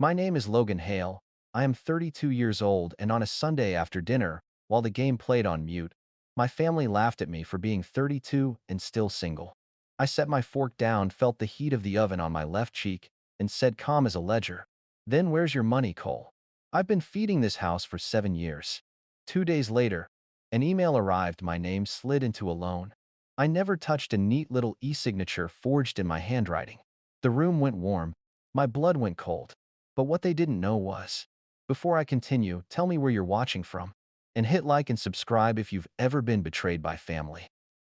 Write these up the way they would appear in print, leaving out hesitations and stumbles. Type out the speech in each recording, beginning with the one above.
My name is Logan Hale. I am 32 years old, and on a Sunday after dinner, while the game played on mute, my family laughed at me for being 32 and still single. I set my fork down, felt the heat of the oven on my left cheek, and said calm as a ledger, "Then where's your money, Cole? I've been feeding this house for 7 years." 2 days later, an email arrived. My name slid into a loan. I never touched a neat little e-signature forged in my handwriting. The room went warm. My blood went cold. But what they didn't know was, before I continue, tell me where you're watching from. And hit like and subscribe if you've ever been betrayed by family.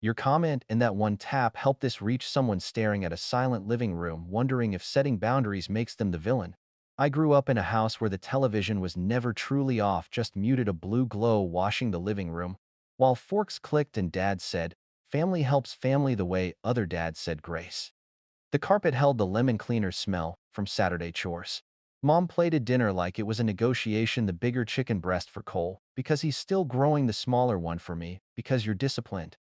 Your comment and that one tap helped this reach someone staring at a silent living room, wondering if setting boundaries makes them the villain. I grew up in a house where the television was never truly off, just muted, a blue glow washing the living room, while forks clicked and Dad said, "Family helps family," the way other dads said grace. The carpet held the lemon cleaner smell from Saturday chores. Mom plated dinner like it was a negotiation, the bigger chicken breast for Cole, because he's still growing, the smaller one for me, because you're disciplined.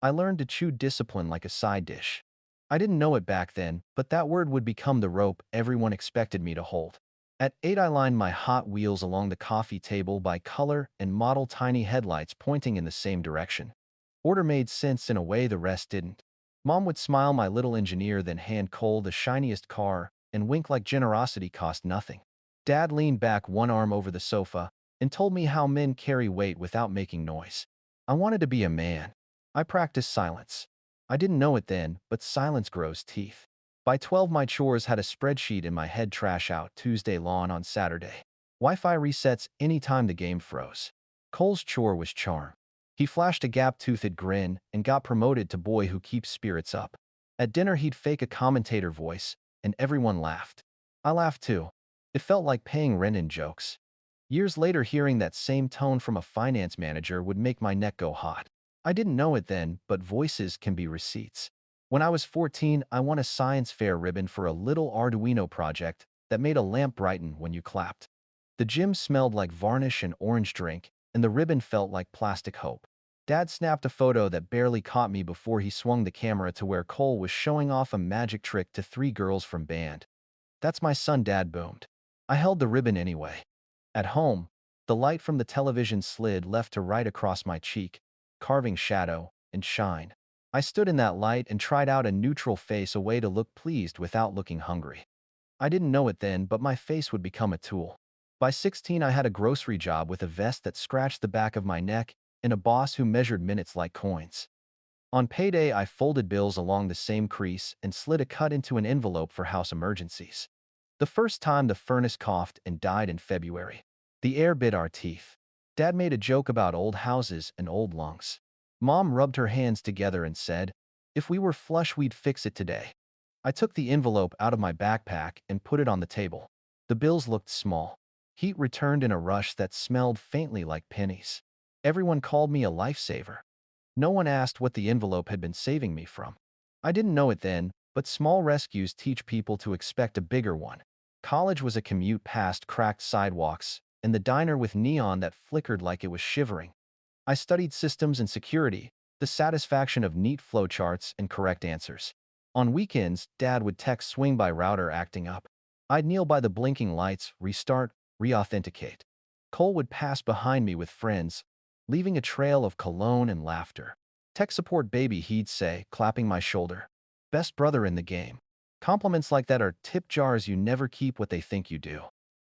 I learned to chew discipline like a side dish. I didn't know it back then, but that word would become the rope everyone expected me to hold. At 8, I lined my Hot Wheels along the coffee table by color and model, tiny headlights pointing in the same direction. Order made sense in a way the rest didn't. Mom would smile, my little engineer, then hand Cole the shiniest car and wink like generosity cost nothing. Dad leaned back, one arm over the sofa, and told me how men carry weight without making noise. I wanted to be a man. I practiced silence. I didn't know it then, but silence grows teeth. By 12, my chores had a spreadsheet in my head: trash out Tuesday, lawn on Saturday. Wi-Fi resets anytime the game froze. Cole's chore was charm. He flashed a gap-toothed grin and got promoted to boy who keeps spirits up. At dinner, he'd fake a commentator voice, and everyone laughed. I laughed too. It felt like paying rent in jokes. Years later, hearing that same tone from a finance manager would make my neck go hot. I didn't know it then, but voices can be receipts. When I was 14, I won a science fair ribbon for a little Arduino project that made a lamp brighten when you clapped. The gym smelled like varnish and orange drink, and the ribbon felt like plastic hope. Dad snapped a photo that barely caught me before he swung the camera to where Cole was showing off a magic trick to 3 girls from band. "That's my son," Dad boomed. I held the ribbon anyway. At home, the light from the television slid left to right across my cheek, carving shadow and shine. I stood in that light and tried out a neutral face, a way to look pleased without looking hungry. I didn't know it then, but my face would become a tool. By 16, I had a grocery job with a vest that scratched the back of my neck and a boss who measured minutes like coins. On payday, I folded bills along the same crease and slid a cut into an envelope for house emergencies. The first time the furnace coughed and died in February. The air bit our teeth. Dad made a joke about old houses and old lungs. Mom rubbed her hands together and said, "If we were flush, we'd fix it today." I took the envelope out of my backpack and put it on the table. The bills looked small. Heat returned in a rush that smelled faintly like pennies. Everyone called me a lifesaver. No one asked what the envelope had been saving me from. I didn't know it then, but small rescues teach people to expect a bigger one. College was a commute past cracked sidewalks and the diner with neon that flickered like it was shivering. I studied systems and security, the satisfaction of neat flowcharts and correct answers. On weekends, Dad would text, "Swing by, router acting up." I'd kneel by the blinking lights, restart, reauthenticate. Cole would pass behind me with friends, leaving a trail of cologne and laughter. "Tech support, baby," he'd say, clapping my shoulder. "Best brother in the game." Compliments like that are tip jars. You never keep what they think you do.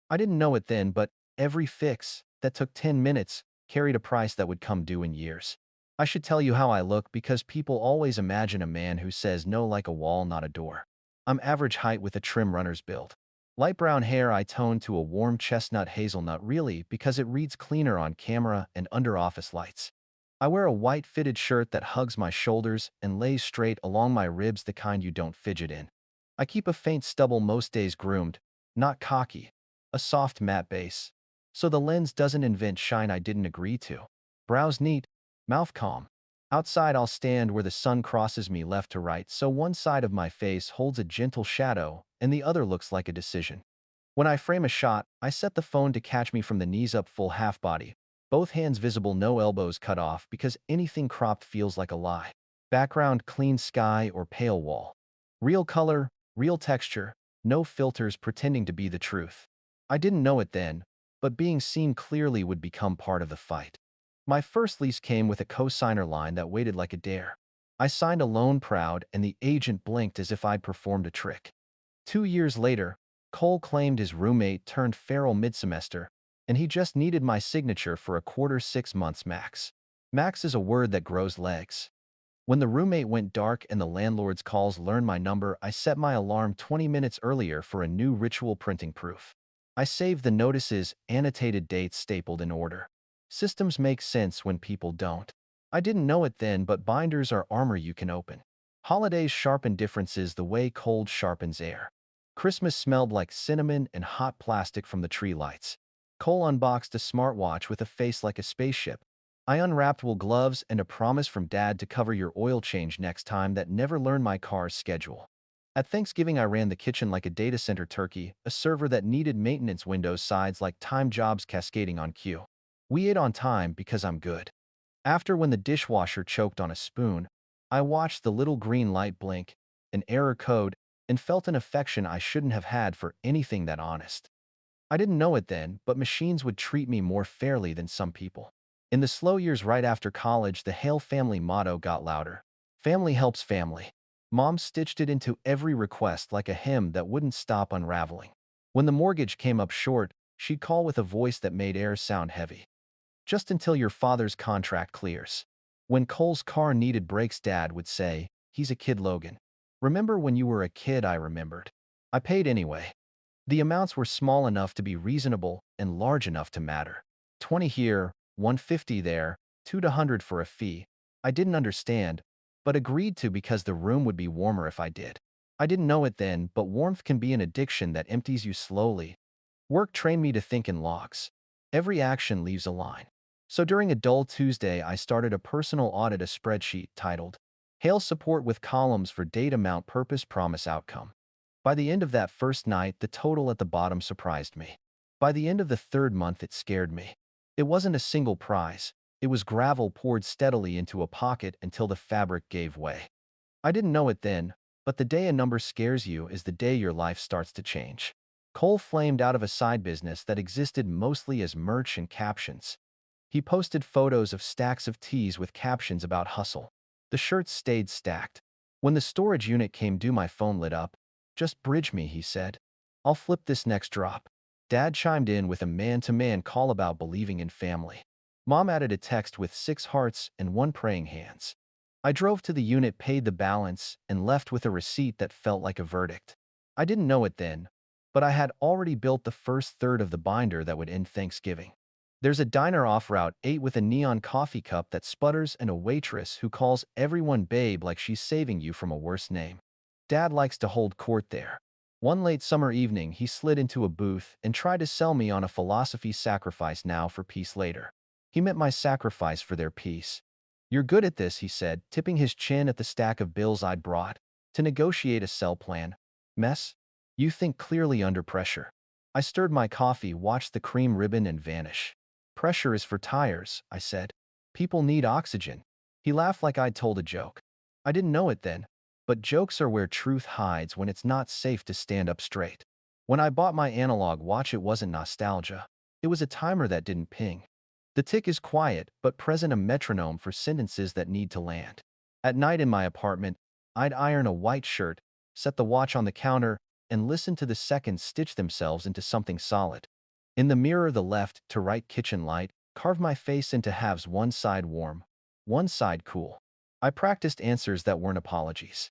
I didn't know it then, but every fix that took 10 minutes carried a price that would come due in years. I should tell you how I look, because people always imagine a man who says no like a wall, not a door. I'm average height with a trim runner's build. Light brown hair I toned to a warm chestnut hazelnut, really, because it reads cleaner on camera and under office lights. I wear a white fitted shirt that hugs my shoulders and lays straight along my ribs, the kind you don't fidget in. I keep a faint stubble most days, groomed, not cocky, a soft matte base, so the lens doesn't invent shine I didn't agree to. Brows neat, mouth calm. Outside, I'll stand where the sun crosses me left to right, so one side of my face holds a gentle shadow and the other looks like a decision. When I frame a shot, I set the phone to catch me from the knees up, full half body, both hands visible, no elbows cut off, because anything cropped feels like a lie. Background: clean sky or pale wall. Real color, real texture, no filters pretending to be the truth. I didn't know it then, but being seen clearly would become part of the fight. My first lease came with a co-signer line that waited like a dare. I signed a loan proud, and the agent blinked as if I'd performed a trick. 2 years later, Cole claimed his roommate turned feral mid-semester, and he just needed my signature for a quarter 6 months max. Max is a word that grows legs. When the roommate went dark and the landlord's calls learned my number, I set my alarm 20 minutes earlier for a new ritual printing proof. I saved the notices, annotated dates stapled in order. Systems make sense when people don't. I didn't know it then, but binders are armor you can open. Holidays sharpen differences the way cold sharpens air. Christmas smelled like cinnamon and hot plastic from the tree lights. Cole unboxed a smartwatch with a face like a spaceship. I unwrapped wool gloves and a promise from Dad to cover your oil change next time that never learned my car's schedule. At Thanksgiving, I ran the kitchen like a data center turkey, a server that needed maintenance, Windows sides like time jobs cascading on cue. We ate on time because I'm good. After, when the dishwasher choked on a spoon, I watched the little green light blink, an error code, and felt an affection I shouldn't have had for anything that honest. I didn't know it then, but machines would treat me more fairly than some people. In the slow years right after college, the Hale family motto got louder. Family helps family. Mom stitched it into every request like a hymn that wouldn't stop unraveling. When the mortgage came up short, she'd call with a voice that made air sound heavy. Just until your father's contract clears. When Cole's car needed brakes, Dad would say, "He's a kid, Logan. Remember when you were a kid?" I remembered. I paid anyway. The amounts were small enough to be reasonable and large enough to matter. 20 here, 150 there, 200 for a fee. I didn't understand, but agreed to because the room would be warmer if I did. I didn't know it then, but warmth can be an addiction that empties you slowly. Work trained me to think in logs. Every action leaves a line. So during a dull Tuesday, I started a personal audit, a spreadsheet titled Hail Support, with columns for date, amount, purpose, promise, outcome. By the end of that first night, the total at the bottom surprised me. By the end of the third month, it scared me. It wasn't a single prize. It was gravel poured steadily into a pocket until the fabric gave way. I didn't know it then, but the day a number scares you is the day your life starts to change. Cole flamed out of a side business that existed mostly as merch and captions. He posted photos of stacks of tees with captions about hustle. The shirts stayed stacked. When the storage unit came due, my phone lit up. "Just bridge me," he said. "I'll flip this next drop." Dad chimed in with a man-to-man call about believing in family. Mom added a text with 6 hearts and 1 praying hands. I drove to the unit, paid the balance, and left with a receipt that felt like a verdict. I didn't know it then, but I had already built the first third of the binder that would end Thanksgiving. There's a diner off Route 8 with a neon coffee cup that sputters and a waitress who calls everyone babe like she's saving you from a worse name. Dad likes to hold court there. One late summer evening, he slid into a booth and tried to sell me on a philosophy: sacrifice now for peace later. He meant my sacrifice for their peace. "You're good at this," he said, tipping his chin at the stack of bills I'd brought. "To negotiate a sell plan. Mess? You think clearly under pressure." I stirred my coffee, watched the cream ribbon and vanish. "Pressure is for tires," I said. "People need oxygen." He laughed like I'd told a joke. I didn't know it then, but jokes are where truth hides when it's not safe to stand up straight. When I bought my analog watch, it wasn't nostalgia. It was a timer that didn't ping. The tick is quiet, but present, a metronome for sentences that need to land. At night in my apartment, I'd iron a white shirt, set the watch on the counter, and listen to the seconds stitch themselves into something solid. In the mirror, the left to right kitchen light carved my face into halves, one side warm, one side cool. I practiced answers that weren't apologies.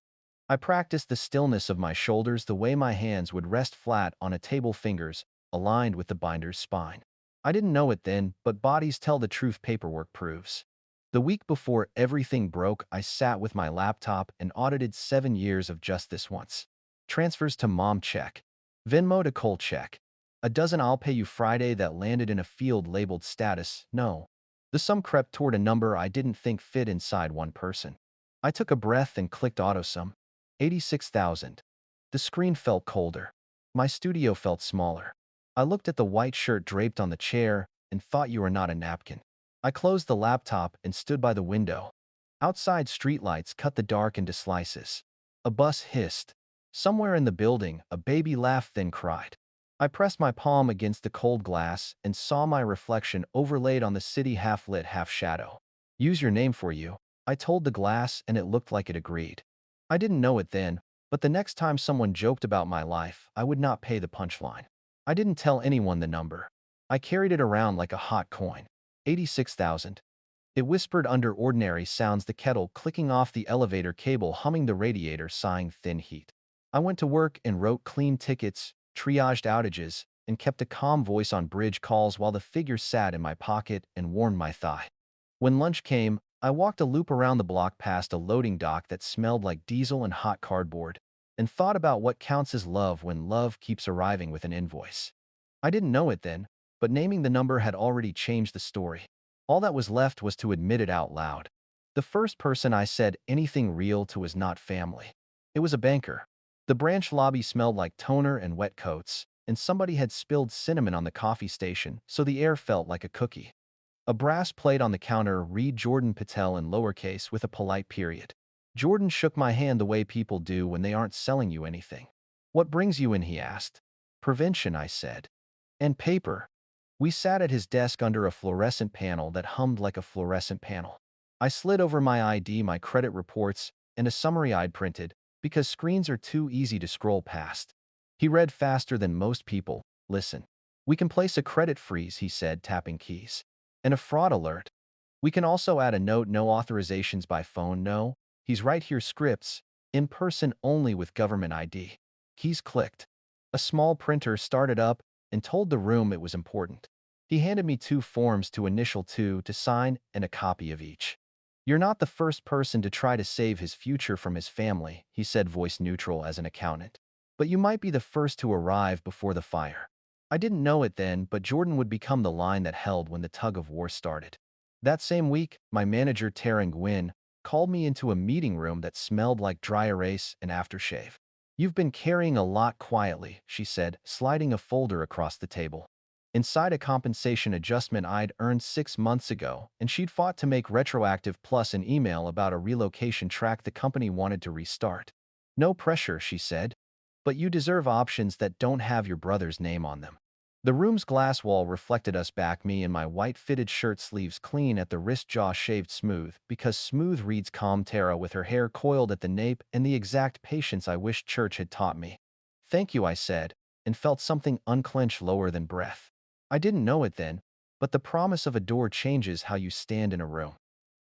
I practiced the stillness of my shoulders, the way my hands would rest flat on a table, fingers aligned with the binder's spine. I didn't know it then, but bodies tell the truth, paperwork proves. The week before everything broke, I sat with my laptop and audited 7 years of just this once. Transfers to Mom, check. Venmo to Cole, check. A dozen "I'll pay you Friday" that landed in a field labeled status, no. The sum crept toward a number I didn't think fit inside one person. I took a breath and clicked AutoSum. 86,000. The screen felt colder. My studio felt smaller. I looked at the white shirt draped on the chair and thought, "You are not a napkin." I closed the laptop and stood by the window. Outside, streetlights cut the dark into slices. A bus hissed. Somewhere in the building, a baby laughed then cried. I pressed my palm against the cold glass and saw my reflection overlaid on the city half-lit half-shadow. Use your name for you, I told the glass, and it looked like it agreed. I didn't know it then, but the next time someone joked about my life, I would not pay the punchline. I didn't tell anyone the number. I carried it around like a hot coin. 86,000. It whispered under ordinary sounds, the kettle clicking off the elevator cable, humming the radiator, sighing thin heat. I went to work and wrote clean tickets, triaged outages, and kept a calm voice on bridge calls while the figure sat in my pocket and warmed my thigh. When lunch came, I walked a loop around the block past a loading dock that smelled like diesel and hot cardboard, and thought about what counts as love when love keeps arriving with an invoice. I didn't know it then, but naming the number had already changed the story. All that was left was to admit it out loud. The first person I said anything real to was not family. It was a banker. The branch lobby smelled like toner and wet coats, and somebody had spilled cinnamon on the coffee station, so the air felt like a cookie. A brass plate on the counter read Jordan Patel in lowercase with a polite period. Jordan shook my hand the way people do when they aren't selling you anything. What brings you in, he asked. Prevention, I said. And paper. We sat at his desk under a fluorescent panel that hummed like a fluorescent panel. I slid over my ID, my credit reports, and a summary I'd printed, because screens are too easy to scroll past. He read faster than most people. Listen. We can place a credit freeze, he said, tapping keys. And a fraud alert. We can also add a note, no authorizations by phone, no. He's right here, scripts. In person only with government ID. Keys clicked. A small printer started up and told the room it was important. He handed me 2 forms to initial to sign and a copy of each. You're not the first person to try to save his future from his family, he said, voice neutral as an accountant. But you might be the first to arrive before the fire. I didn't know it then, but Jordan would become the line that held when the tug of war started. That same week, my manager, Tara Nguyen, called me into a meeting room that smelled like dry erase and aftershave. You've been carrying a lot quietly, she said, sliding a folder across the table. Inside a compensation adjustment I'd earned 6 months ago, and she'd fought to make retroactive, plus an email about a relocation track the company wanted to restart. No pressure, she said. But you deserve options that don't have your brother's name on them. The room's glass wall reflected us back, me in my white fitted shirt, sleeves clean at the wrist, jaw shaved smooth, because smooth reads calm, Tara with her hair coiled at the nape and the exact patience I wished church had taught me. Thank you, I said, and felt something unclench lower than breath. I didn't know it then, but the promise of a door changes how you stand in a room.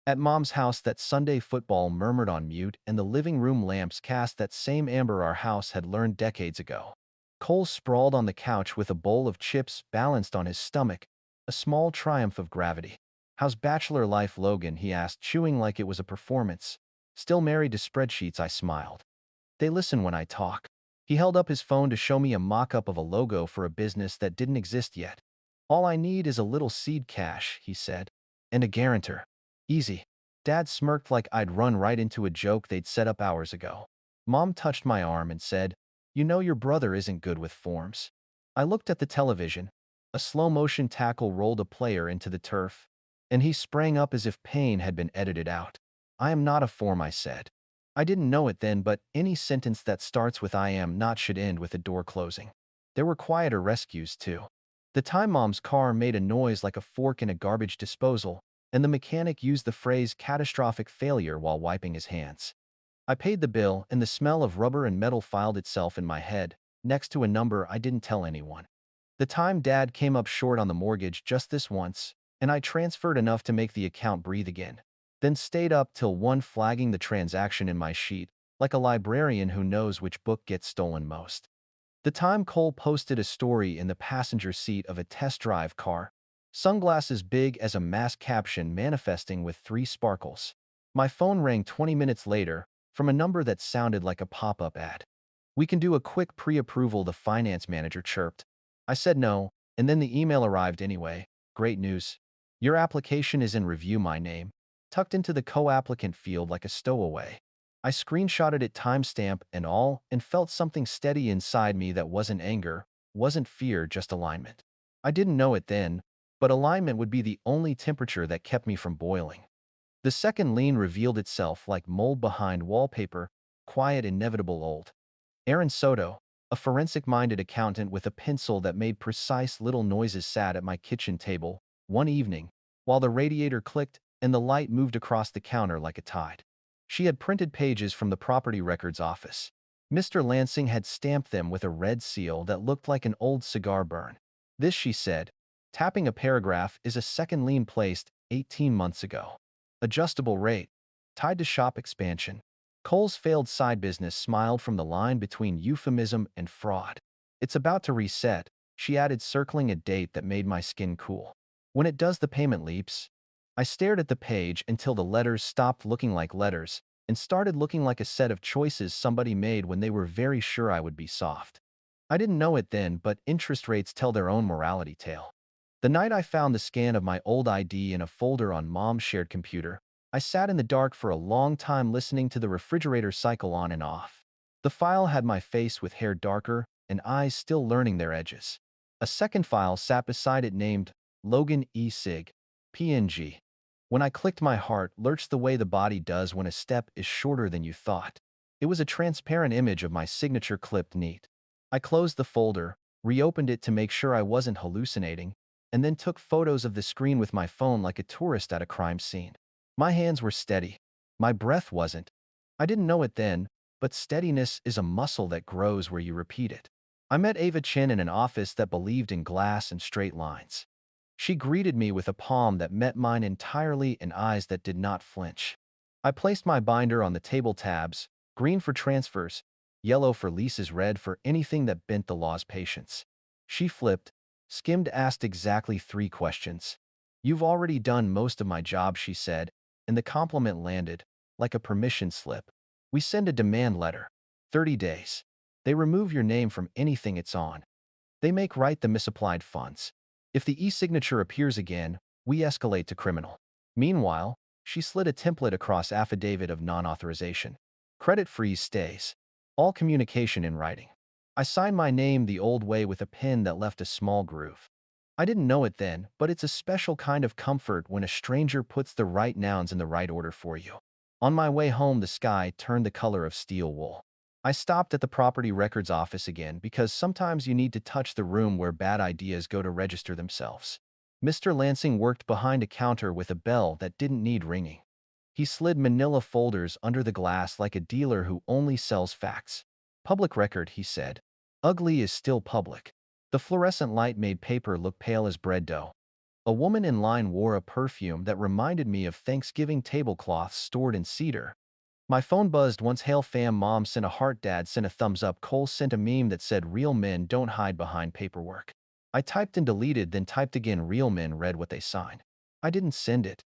At Mom's house, that Sunday football murmured on mute, and the living room lamps cast that same amber our house had learned decades ago. Cole sprawled on the couch with a bowl of chips balanced on his stomach, a small triumph of gravity. How's bachelor life, Logan? He asked, chewing like it was a performance. Still married to spreadsheets, I smiled. They listen when I talk. He held up his phone to show me a mock-up of a logo for a business that didn't exist yet. All I need is a little seed cash, he said. And a guarantor. Easy. Dad smirked like I'd run right into a joke they'd set up hours ago. Mom touched my arm and said, you know your brother isn't good with forms. I looked at the television. A slow-motion tackle rolled a player into the turf, and he sprang up as if pain had been edited out. I am not a form, I said. I didn't know it then, but any sentence that starts with I am not should end with a door closing. There were quieter rescues, too. The time Mom's car made a noise like a fork in a garbage disposal, and the mechanic used the phrase catastrophic failure while wiping his hands. I paid the bill, and the smell of rubber and metal filed itself in my head, next to a number I didn't tell anyone. The time Dad came up short on the mortgage just this once, and I transferred enough to make the account breathe again, then stayed up till 1 flagging the transaction in my sheet, like a librarian who knows which book gets stolen most. The time Cole posted a story in the passenger seat of a test drive car, sunglasses big as a mask, caption manifesting with 3 sparkles. My phone rang 20 minutes later, from a number that sounded like a pop-up ad. We can do a quick pre-approval, the finance manager chirped. I said no, and then the email arrived anyway. Great news. Your application is in review, my name, tucked into the co-applicant field like a stowaway. I screenshotted it, timestamp and all, and felt something steady inside me that wasn't anger, wasn't fear, just alignment. I didn't know it then, but alignment would be the only temperature that kept me from boiling. The second lean revealed itself like mold behind wallpaper, quiet, inevitable, old. Aaron Soto, a forensic-minded accountant with a pencil that made precise little noises, sat at my kitchen table one evening while the radiator clicked and the light moved across the counter like a tide. She had printed pages from the property records office. Mr. Lansing had stamped them with a red seal that looked like an old cigar burn. This, she said, tapping a paragraph, is a second lien placed 18 months ago. Adjustable rate, tied to shop expansion. Cole's failed side business smiled from the line between euphemism and fraud. It's about to reset, she added, circling a date that made my skin cool. When it does, the payment leaps. I stared at the page until the letters stopped looking like letters and started looking like a set of choices somebody made when they were very sure I would be soft. I didn't know it then, but interest rates tell their own morality tale. The night I found the scan of my old ID in a folder on Mom's shared computer, I sat in the dark for a long time listening to the refrigerator cycle on and off. The file had my face with hair darker and eyes still learning their edges. A second file sat beside it named Logan E. Sig, PNG. When I clicked, my heart lurched the way the body does when a step is shorter than you thought. It was a transparent image of my signature clipped neat. I closed the folder, reopened it to make sure I wasn't hallucinating, and then took photos of the screen with my phone like a tourist at a crime scene. My hands were steady. My breath wasn't. I didn't know it then, but steadiness is a muscle that grows where you repeat it. I met Ava Chin in an office that believed in glass and straight lines. She greeted me with a palm that met mine entirely and eyes that did not flinch. I placed my binder on the table tabs, green for transfers, yellow for leases, red for anything that bent the law's patience. She flipped, skimmed, asked exactly 3 questions. "You've already done most of my job," she said, and the compliment landed, like a permission slip. "We send a demand letter. 30 days. They remove your name from anything it's on. They make right the misapplied funds. If the e-signature appears again, we escalate to criminal." Meanwhile, she slid a template across affidavit of non-authorization. Credit freeze stays. All communication in writing. I signed my name the old way with a pen that left a small groove. I didn't know it then, but it's a special kind of comfort when a stranger puts the right nouns in the right order for you. On my way home, the sky turned the color of steel wool. I stopped at the property records office again because sometimes you need to touch the room where bad ideas go to register themselves. Mr. Lansing worked behind a counter with a bell that didn't need ringing. He slid manila folders under the glass like a dealer who only sells facts. "Public record," he said. "Ugly is still public." The fluorescent light made paper look pale as bread dough. A woman in line wore a perfume that reminded me of Thanksgiving tablecloths stored in cedar. My phone buzzed once. "Hail fam." Mom sent a heart, Dad sent a thumbs up, Cole sent a meme that said, "Real men don't hide behind paperwork." I typed and deleted, then typed again. Real men read what they signed. I didn't send it.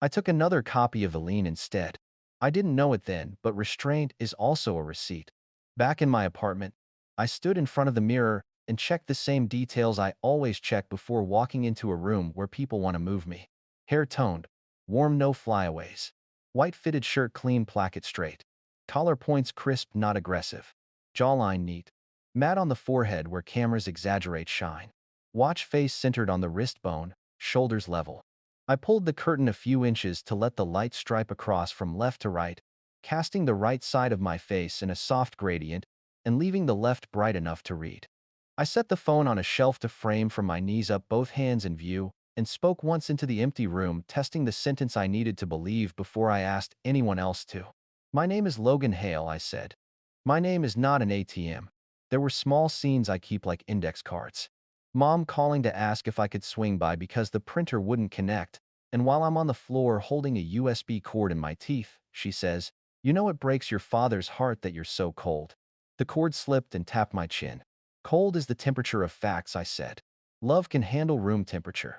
I took another copy of the lien instead. I didn't know it then, but restraint is also a receipt. Back in my apartment, I stood in front of the mirror and checked the same details I always check before walking into a room where people want to move me. Hair toned, warm, no flyaways. White fitted shirt clean, placket straight. Collar points crisp, not aggressive. Jawline neat. Matte on the forehead where cameras exaggerate shine. Watch face centered on the wrist bone, shoulders level. I pulled the curtain a few inches to let the light stripe across from left to right, casting the right side of my face in a soft gradient and leaving the left bright enough to read. I set the phone on a shelf to frame from my knees up, both hands in view, and spoke once into the empty room, testing the sentence I needed to believe before I asked anyone else to. "My name is Logan Hale," I said. "My name is not an ATM. There were small scenes I keep like index cards. Mom calling to ask if I could swing by because the printer wouldn't connect, and while I'm on the floor holding a USB cord in my teeth, she says, 'You know it breaks your father's heart that you're so cold.'" The cord slipped and tapped my chin. "Cold is the temperature of facts," I said. "Love can handle room temperature."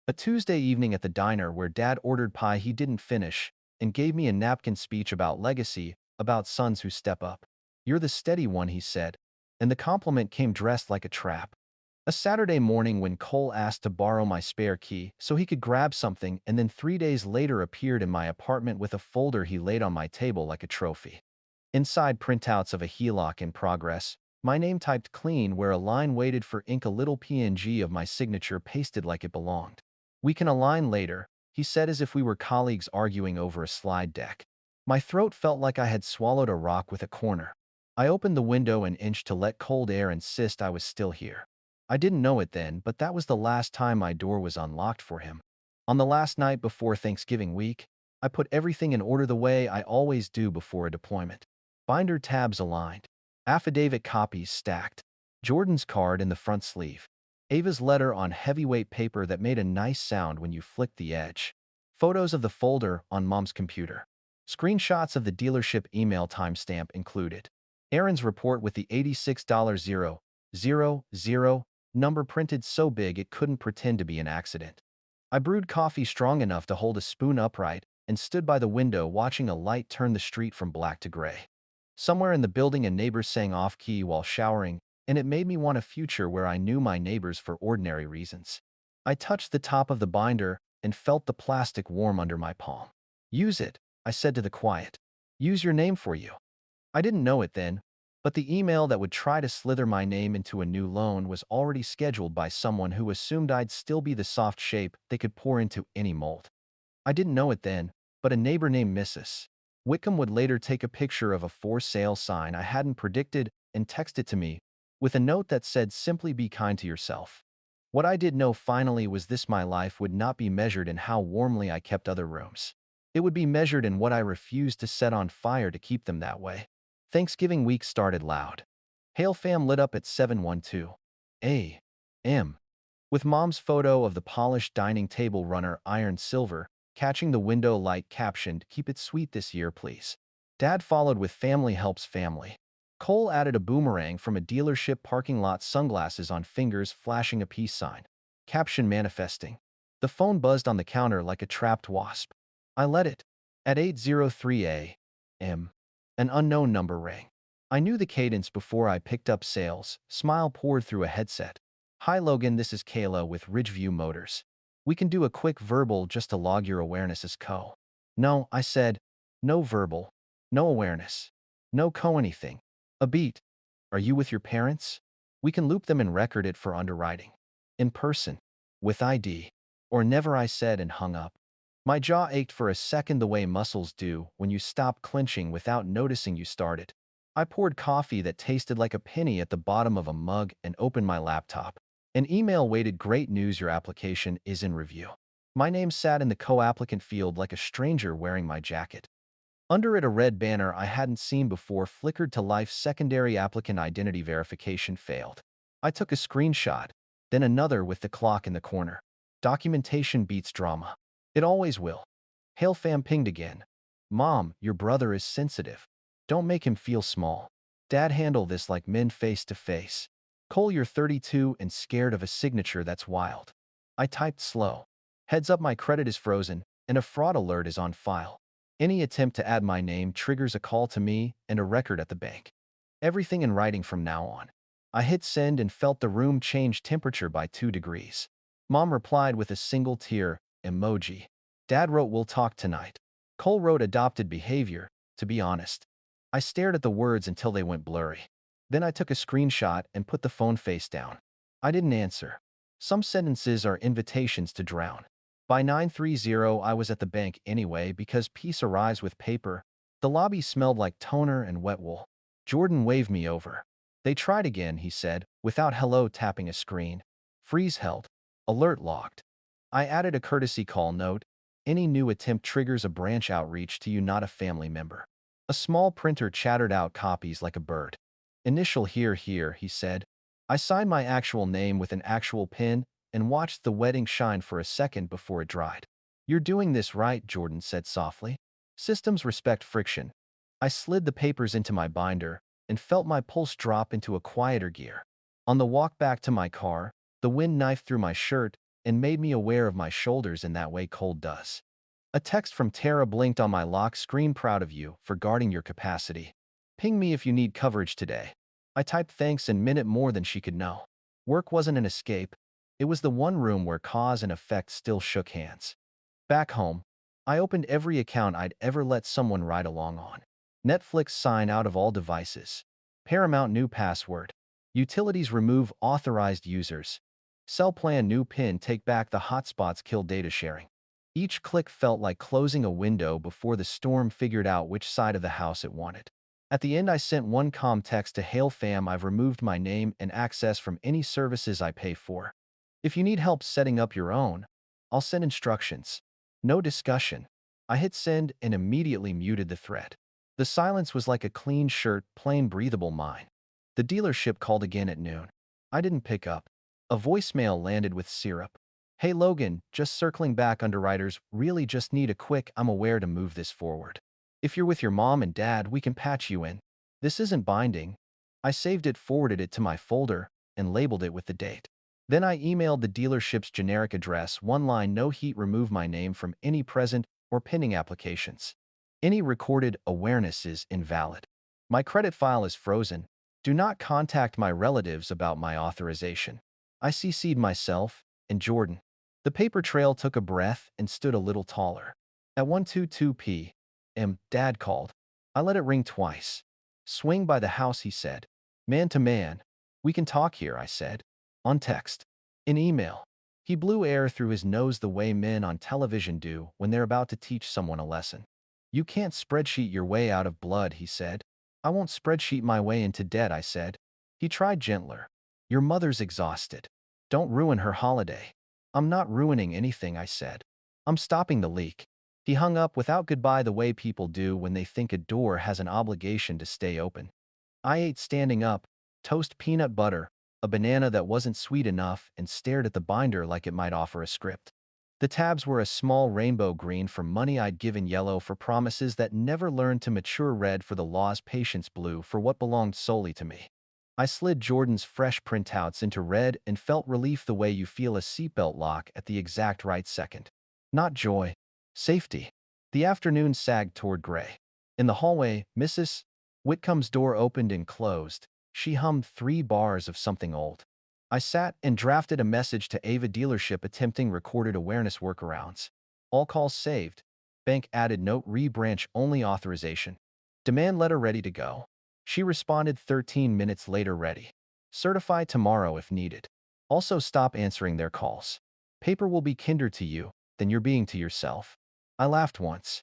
A Tuesday evening at the diner where Dad ordered pie he didn't finish and gave me a napkin speech about legacy, about sons who step up. "You're the steady one," he said, and the compliment came dressed like a trap. A Saturday morning when Cole asked to borrow my spare key so he could grab something, and then 3 days later appeared in my apartment with a folder he laid on my table like a trophy. Inside, printouts of a HELOC in progress, my name typed clean where a line waited for ink, a little PNG of my signature pasted like it belonged. "We can align later," he said as if we were colleagues arguing over a slide deck. My throat felt like I had swallowed a rock with a corner. I opened the window an inch to let cold air insist I was still here. I didn't know it then, but that was the last time my door was unlocked for him. On the last night before Thanksgiving week, I put everything in order the way I always do before a deployment. Binder tabs aligned. Affidavit copies stacked. Jordan's card in the front sleeve. Ava's letter on heavyweight paper that made a nice sound when you flicked the edge. Photos of the folder on Mom's computer. Screenshots of the dealership email timestamp included. Aaron's report with the $86,000 number printed so big it couldn't pretend to be an accident. I brewed coffee strong enough to hold a spoon upright and stood by the window watching a light turn the street from black to gray. Somewhere in the building a neighbor sang off-key while showering, and it made me want a future where I knew my neighbors for ordinary reasons. I touched the top of the binder and felt the plastic warm under my palm. Use it, I said to the quiet. Use your name for you. I didn't know it then, but the email that would try to slither my name into a new loan was already scheduled by someone who assumed I'd still be the soft shape they could pour into any mold. I didn't know it then, but a neighbor named Mrs. Wickham would later take a picture of a for sale sign I hadn't predicted and text it to me, with a note that said simply be kind to yourself. What I did know finally was this: my life would not be measured in how warmly I kept other rooms. It would be measured in what I refused to set on fire to keep them that way. Thanksgiving week started loud. Hail Fam lit up at 7:12 a.m. with Mom's photo of the polished dining table runner iron silver, catching the window light captioned, "Keep it sweet this year, please." Dad followed with "Family helps family." Cole added a boomerang from a dealership parking lot, sunglasses on fingers flashing a peace sign. Caption manifesting. The phone buzzed on the counter like a trapped wasp. I let it. At 8:03 a.m. an unknown number rang. I knew the cadence before I picked up sales. Smile poured through a headset. "Hi Logan, this is Kayla with Ridgeview Motors. We can do a quick verbal just to log your awareness as co." "No," I said. "No verbal. No awareness. No co-anything. A beat. Are you with your parents? We can loop them and record it for underwriting. In person. With ID. Or never," I said and hung up. My jaw ached for a second the way muscles do when you stop clenching without noticing you started. I poured coffee that tasted like a penny at the bottom of a mug and opened my laptop. An email waited. "Great news, your application is in review." My name sat in the co-applicant field like a stranger wearing my jacket. Under it a red banner I hadn't seen before flickered to life: "Secondary applicant identity verification failed." I took a screenshot, then another with the clock in the corner. Documentation beats drama. It always will. Hail Fam pinged again. "Mom, your brother is sensitive. Don't make him feel small. Dad, handle this like men face to face." "Cole, you're 32 and scared of a signature, that's wild." I typed slow. "Heads up, my credit is frozen and a fraud alert is on file. Any attempt to add my name triggers a call to me and a record at the bank. Everything in writing from now on." I hit send and felt the room change temperature by 2 degrees. Mom replied with a single tear emoji. Dad wrote, "We'll talk tonight." Cole wrote, "Adopted behavior, to be honest." I stared at the words until they went blurry. Then I took a screenshot and put the phone face down. I didn't answer. Some sentences are invitations to drown. By 9:30 I was at the bank anyway because peace arrives with paper. The lobby smelled like toner and wet wool. Jordan waved me over. "They tried again," he said, without hello, tapping a screen. "Freeze held. Alert logged." I added a courtesy call note. "Any new attempt triggers a branch outreach to you, not a family member." A small printer chattered out copies like a bird. "Initial here," he said. I signed my actual name with an actual pen and watched the wedding shine for a second before it dried. "You're doing this right," Jordan said softly. "Systems respect friction." I slid the papers into my binder and felt my pulse drop into a quieter gear. On the walk back to my car, the wind knifed through my shirt and made me aware of my shoulders in that way cold does. A text from Tara blinked on my lock screen. "Proud of you for guarding your capacity. Ping me if you need coverage today." I typed thanks and meant it more than she could know. Work wasn't an escape. It was the one room where cause and effect still shook hands. Back home, I opened every account I'd ever let someone ride along on. Netflix sign out of all devices. Paramount new password. Utilities remove authorized users. Cell plan new PIN. Take back the hotspots. Kill data sharing. Each click felt like closing a window before the storm figured out which side of the house it wanted. At the end, I sent one calm text to Hail Fam, I've removed my name and access from any services I pay for. If you need help setting up your own, I'll send instructions. No discussion. I hit send and immediately muted the thread. The silence was like a clean shirt, plain breathable mine. The dealership called again at noon. I didn't pick up. A voicemail landed with syrup. Hey Logan, just circling back, underwriters really just need a quick I'm aware to move this forward. If you're with your mom and dad, we can patch you in. This isn't binding. I saved it, forwarded it to my folder, and labeled it with the date. Then I emailed the dealership's generic address, one line, no heat, remove my name from any present or pending applications. Any recorded awareness is invalid. My credit file is frozen. Do not contact my relatives about my authorization. I CC'd myself and Jordan. The paper trail took a breath and stood a little taller. At 1:22 p.m., Dad called. I let it ring twice. Swing by the house, he said. Man to man. We can talk here, I said. On text. In email. He blew air through his nose the way men on television do when they're about to teach someone a lesson. You can't spreadsheet your way out of blood, he said. I won't spreadsheet my way into debt, I said. He tried gentler. Your mother's exhausted. Don't ruin her holiday. I'm not ruining anything, I said. I'm stopping the leak. He hung up without goodbye, the way people do when they think a door has an obligation to stay open. I ate standing up, toast, peanut butter, a banana that wasn't sweet enough, and stared at the binder like it might offer a script. The tabs were a small rainbow green for money I'd given, yellow for promises that never learned to mature, red for the law's patience, blue for what belonged solely to me. I slid Jordan's fresh printouts into red and felt relief, the way you feel a seatbelt lock at the exact right second. Not joy. Safety. The afternoon sagged toward gray. In the hallway, Mrs. Whitcomb's door opened and closed. She hummed 3 bars of something old. I sat and drafted a message to Ava dealership attempting recorded awareness workarounds. All calls saved. Bank added note, re-branch only authorization. Demand letter ready to go. She responded 13 minutes later, ready. Certify tomorrow if needed. Also stop answering their calls. Paper will be kinder to you than you're being to yourself. I laughed once.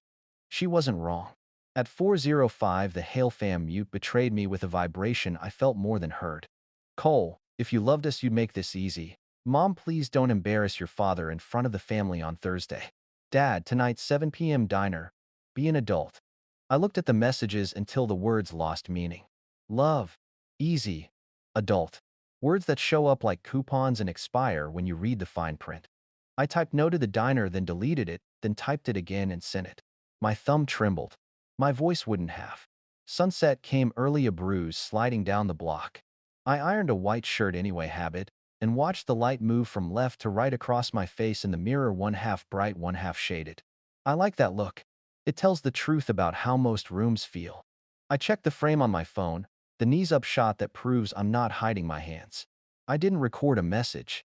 She wasn't wrong. At 4:05, the Hail Fam mute betrayed me with a vibration I felt more than heard. Cole, if you loved us, you'd make this easy. Mom, please don't embarrass your father in front of the family on Thursday. Dad, tonight 7 p.m. diner. Be an adult. I looked at the messages until the words lost meaning. Love. Easy. Adult. Words that show up like coupons and expire when you read the fine print. I typed no to the diner, then deleted it, then typed it again and sent it. My thumb trembled. My voice wouldn't have. Sunset came early, a bruise sliding down the block. I ironed a white shirt anyway, habit, and watched the light move from left to right across my face in the mirror, one half bright, one half shaded. I like that look. It tells the truth about how most rooms feel. I checked the frame on my phone, the knees-up shot that proves I'm not hiding my hands. I didn't record a message.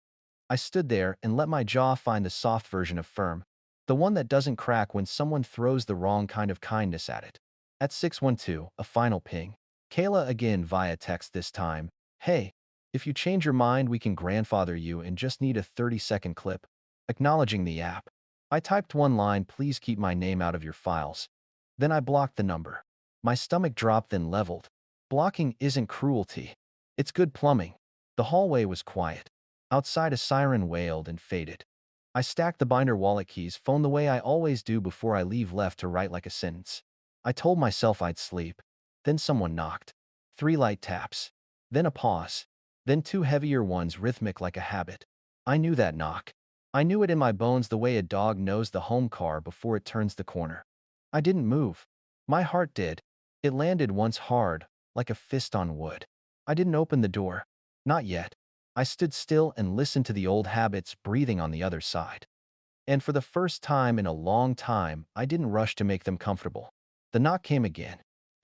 I stood there and let my jaw find the soft version of firm, the one that doesn't crack when someone throws the wrong kind of kindness at it. At 6:12, a final ping. Kayla again via text this time. Hey, if you change your mind, we can grandfather you and just need a 30-second clip. Acknowledging the app. I typed one line, please keep my name out of your files. Then I blocked the number. My stomach dropped, then leveled. Blocking isn't cruelty. It's good plumbing. The hallway was quiet. Outside, a siren wailed and faded. I stacked the binder, wallet, keys, phone the way I always do before I leave, left to right like a sentence. I told myself I'd sleep. Then someone knocked. 3 light taps. Then a pause. Then 2 heavier ones, rhythmic like a habit. I knew that knock. I knew it in my bones, the way a dog knows the home car before it turns the corner. I didn't move. My heart did. It landed once hard, like a fist on wood. I didn't open the door. Not yet. I stood still and listened to the old habits breathing on the other side. And for the first time in a long time, I didn't rush to make them comfortable. The knock came again.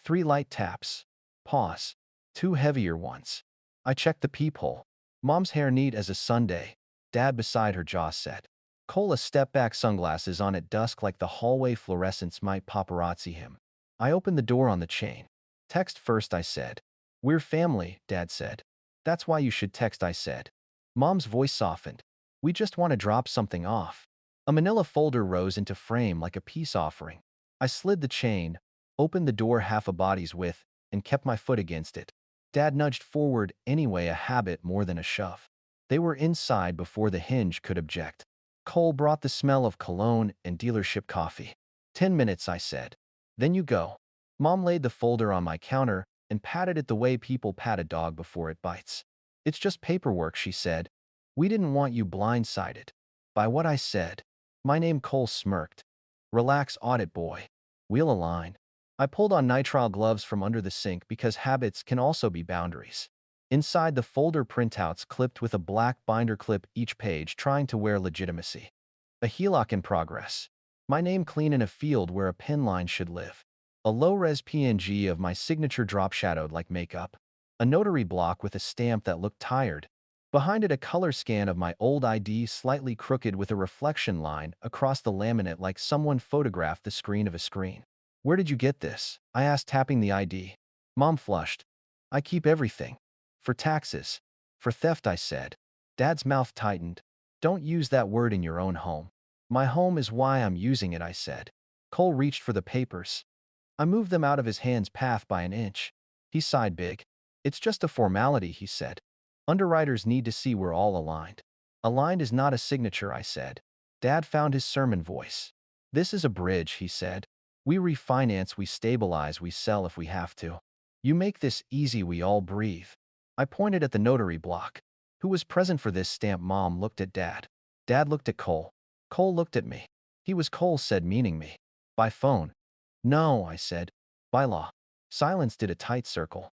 3 light taps. Pause. 2 heavier ones. I checked the peephole. Mom's hair neat as a Sunday. Dad beside her, jaw set. Cole, a step back, sunglasses on at dusk like the hallway fluorescence might paparazzi him. I opened the door on the chain. Text first, I said. We're family, Dad said. That's why you should text, I said. Mom's voice softened. We just want to drop something off. A manila folder rose into frame like a peace offering. I slid the chain, opened the door half a body's width, and kept my foot against it. Dad nudged forward anyway, a habit more than a shove. They were inside before the hinge could object. Cole brought the smell of cologne and dealership coffee. 10 minutes, I said. Then you go. Mom laid the folder on my counter and patted it the way people pat a dog before it bites. It's just paperwork, she said. We didn't want you blindsided by what I said. My name. Cole smirked. Relax, audit boy. We'll align. I pulled on nitrile gloves from under the sink because habits can also be boundaries. Inside the folder, printouts clipped with a black binder clip each page, trying to wear legitimacy. A HELOC in progress. My name clean in a field where a pin line should live. A low-res PNG of my signature drop shadowed like makeup. A notary block with a stamp that looked tired. Behind it, a color scan of my old ID, slightly crooked with a reflection line across the laminate like someone photographed the screen of a screen. Where did you get this? I asked, tapping the ID. Mom flushed. I keep everything. For taxes. For theft, I said. Dad's mouth tightened. Don't use that word in your own home. My home is why I'm using it, I said. Cole reached for the papers. I moved them out of his hand's path by an inch. He sighed big. It's just a formality, he said. Underwriters need to see we're all aligned. Aligned is not a signature, I said. Dad found his sermon voice. This is a bridge, he said. We refinance, we stabilize, we sell if we have to. You make this easy, we all breathe. I pointed at the notary block. Who was present for this stamp? Mom looked at Dad. Dad looked at Cole. Cole looked at me. He was Cole said, meaning me. By phone. No, I said. By law. Silence did a tight circle.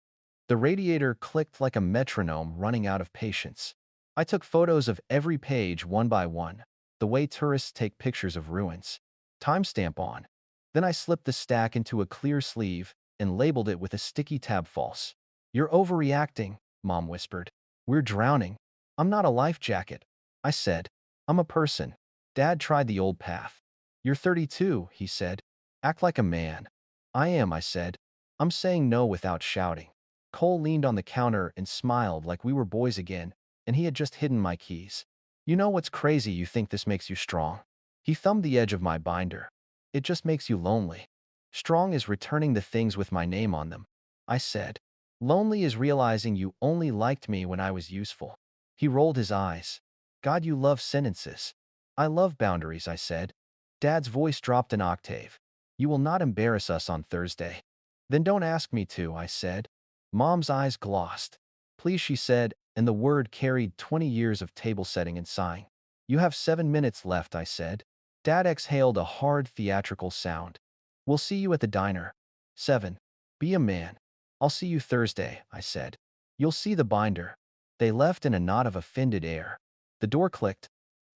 The radiator clicked like a metronome, running out of patience. I took photos of every page one by one, the way tourists take pictures of ruins. Timestamp on. Then I slipped the stack into a clear sleeve and labeled it with a sticky tab false. You're overreacting, Mom whispered. We're drowning. I'm not a life jacket, I said. I'm a person. Dad tried the old path. You're 32, he said. Act like a man. I am, I said. I'm saying no without shouting. Cole leaned on the counter and smiled like we were boys again, and he had just hidden my keys. You know what's crazy? You think this makes you strong. He thumbed the edge of my binder. It just makes you lonely. Strong is returning the things with my name on them, I said. Lonely is realizing you only liked me when I was useful. He rolled his eyes. God, you love sentences. I love boundaries, I said. Dad's voice dropped an octave. You will not embarrass us on Thursday. Then don't ask me to, I said. Mom's eyes glossed. Please, she said, and the word carried 20 years of table setting and sighing. You have 7 minutes left, I said. Dad exhaled a hard theatrical sound. We'll see you at the diner. 7. Be a man. I'll see you Thursday, I said. You'll see the binder. They left in a knot of offended air. The door clicked.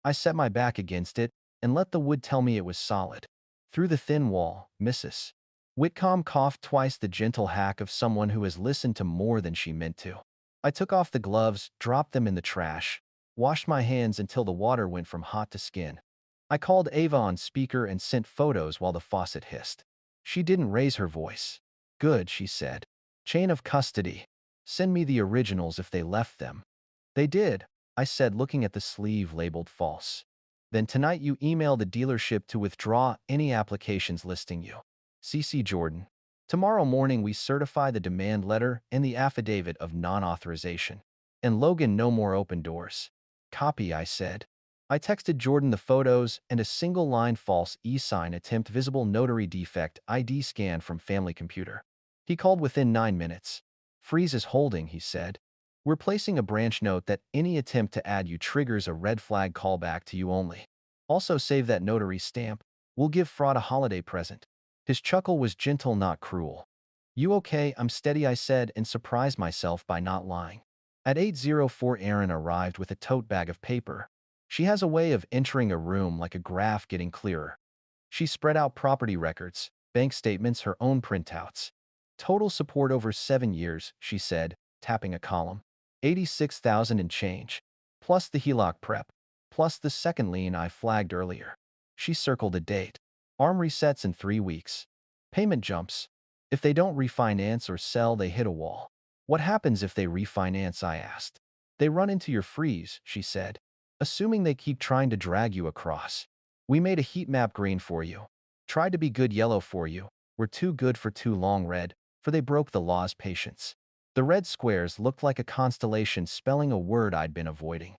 I set my back against it and let the wood tell me it was solid. Through the thin wall, Mrs. Whitcomb coughed twice, the gentle hack of someone who has listened to more than she meant to. I took off the gloves, dropped them in the trash, washed my hands until the water went from hot to skin. I called Ava on speaker and sent photos while the faucet hissed. She didn't raise her voice. Good, she said. Chain of custody. Send me the originals if they left them. They did, I said, looking at the sleeve labeled false. Then tonight you email the dealership to withdraw any applications listing you. CC Jordan. Tomorrow morning we certify the demand letter and the affidavit of non-authorization. And Logan, no more open doors. Copy, I said. I texted Jordan the photos and a single line false e-sign attempt, visible notary defect, ID scan from family computer. He called within 9 minutes. Freeze is holding, he said. We're placing a branch note that any attempt to add you triggers a red flag callback to you only. Also save that notary stamp. We'll give fraud a holiday present. His chuckle was gentle, not cruel. You okay? I'm steady, I said, and surprised myself by not lying. At 8:04, Erin arrived with a tote bag of paper. She has a way of entering a room like a graph getting clearer. She spread out property records, bank statements, her own printouts. Total support over 7 years, she said, tapping a column. 86,000 and change. Plus the HELOC prep. Plus the second lien I flagged earlier. She circled a date. ARM resets in 3 weeks. Payment jumps. If they don't refinance or sell, they hit a wall. What happens if they refinance? I asked. They run into your freeze, she said. Assuming they keep trying to drag you across. We made a heat map green for you. Tried to be good yellow for you. We're too good for too long red. for they broke the law's patience. The red squares looked like a constellation spelling a word I'd been avoiding.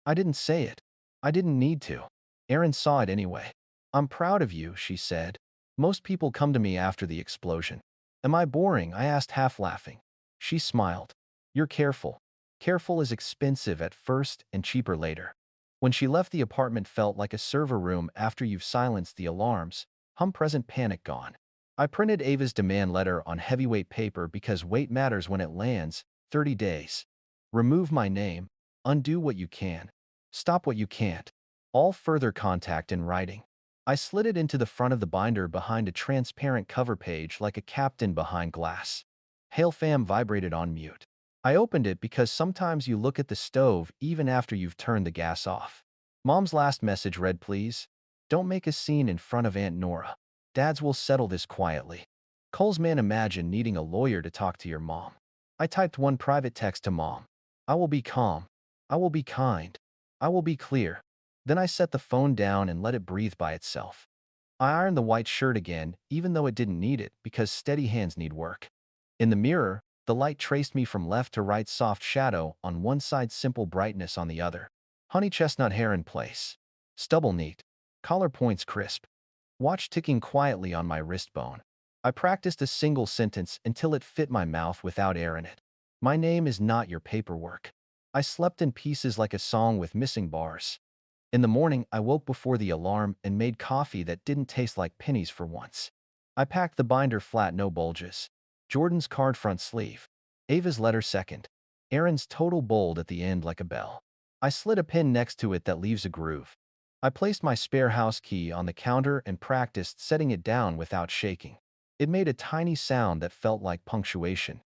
I didn't say it. I didn't need to. Erin saw it anyway. I'm proud of you, she said. Most people come to me after the explosion. Am I boring? I asked, half laughing. She smiled. You're careful. Careful is expensive at first and cheaper later. When she left, the apartment felt like a server room after you've silenced the alarms. Present panic gone. I printed Ava's demand letter on heavyweight paper because weight matters when it lands. 30 days. Remove my name. Undo what you can. Stop what you can't. All further contact in writing. I slid it into the front of the binder behind a transparent cover page like a captain behind glass. Hail Fam vibrated on mute. I opened it because sometimes you look at the stove even after you've turned the gas off. Mom's last message read, please, don't make a scene in front of Aunt Nora. Dads will settle this quietly. Cole's man, imagine needing a lawyer to talk to your mom. I typed one private text to Mom. I will be calm. I will be kind. I will be clear. Then I set the phone down and let it breathe by itself. I ironed the white shirt again, even though it didn't need it, because steady hands need work. In the mirror, the light traced me from left to right, soft shadow on one side, simple brightness on the other. Honey chestnut hair in place. Stubble neat. Collar points crisp. Watch ticking quietly on my wrist bone. I practiced a single sentence until it fit my mouth without air in it. My name is not your paperwork. I slept in pieces like a song with missing bars. In the morning, I woke before the alarm and made coffee that didn't taste like pennies for once. I packed the binder flat, no bulges. Jordan's card front sleeve. Ava's letter second. Erin's total bold at the end like a bell. I slid a pin next to it that leaves a groove. I placed my spare house key on the counter and practiced setting it down without shaking. It made a tiny sound that felt like punctuation.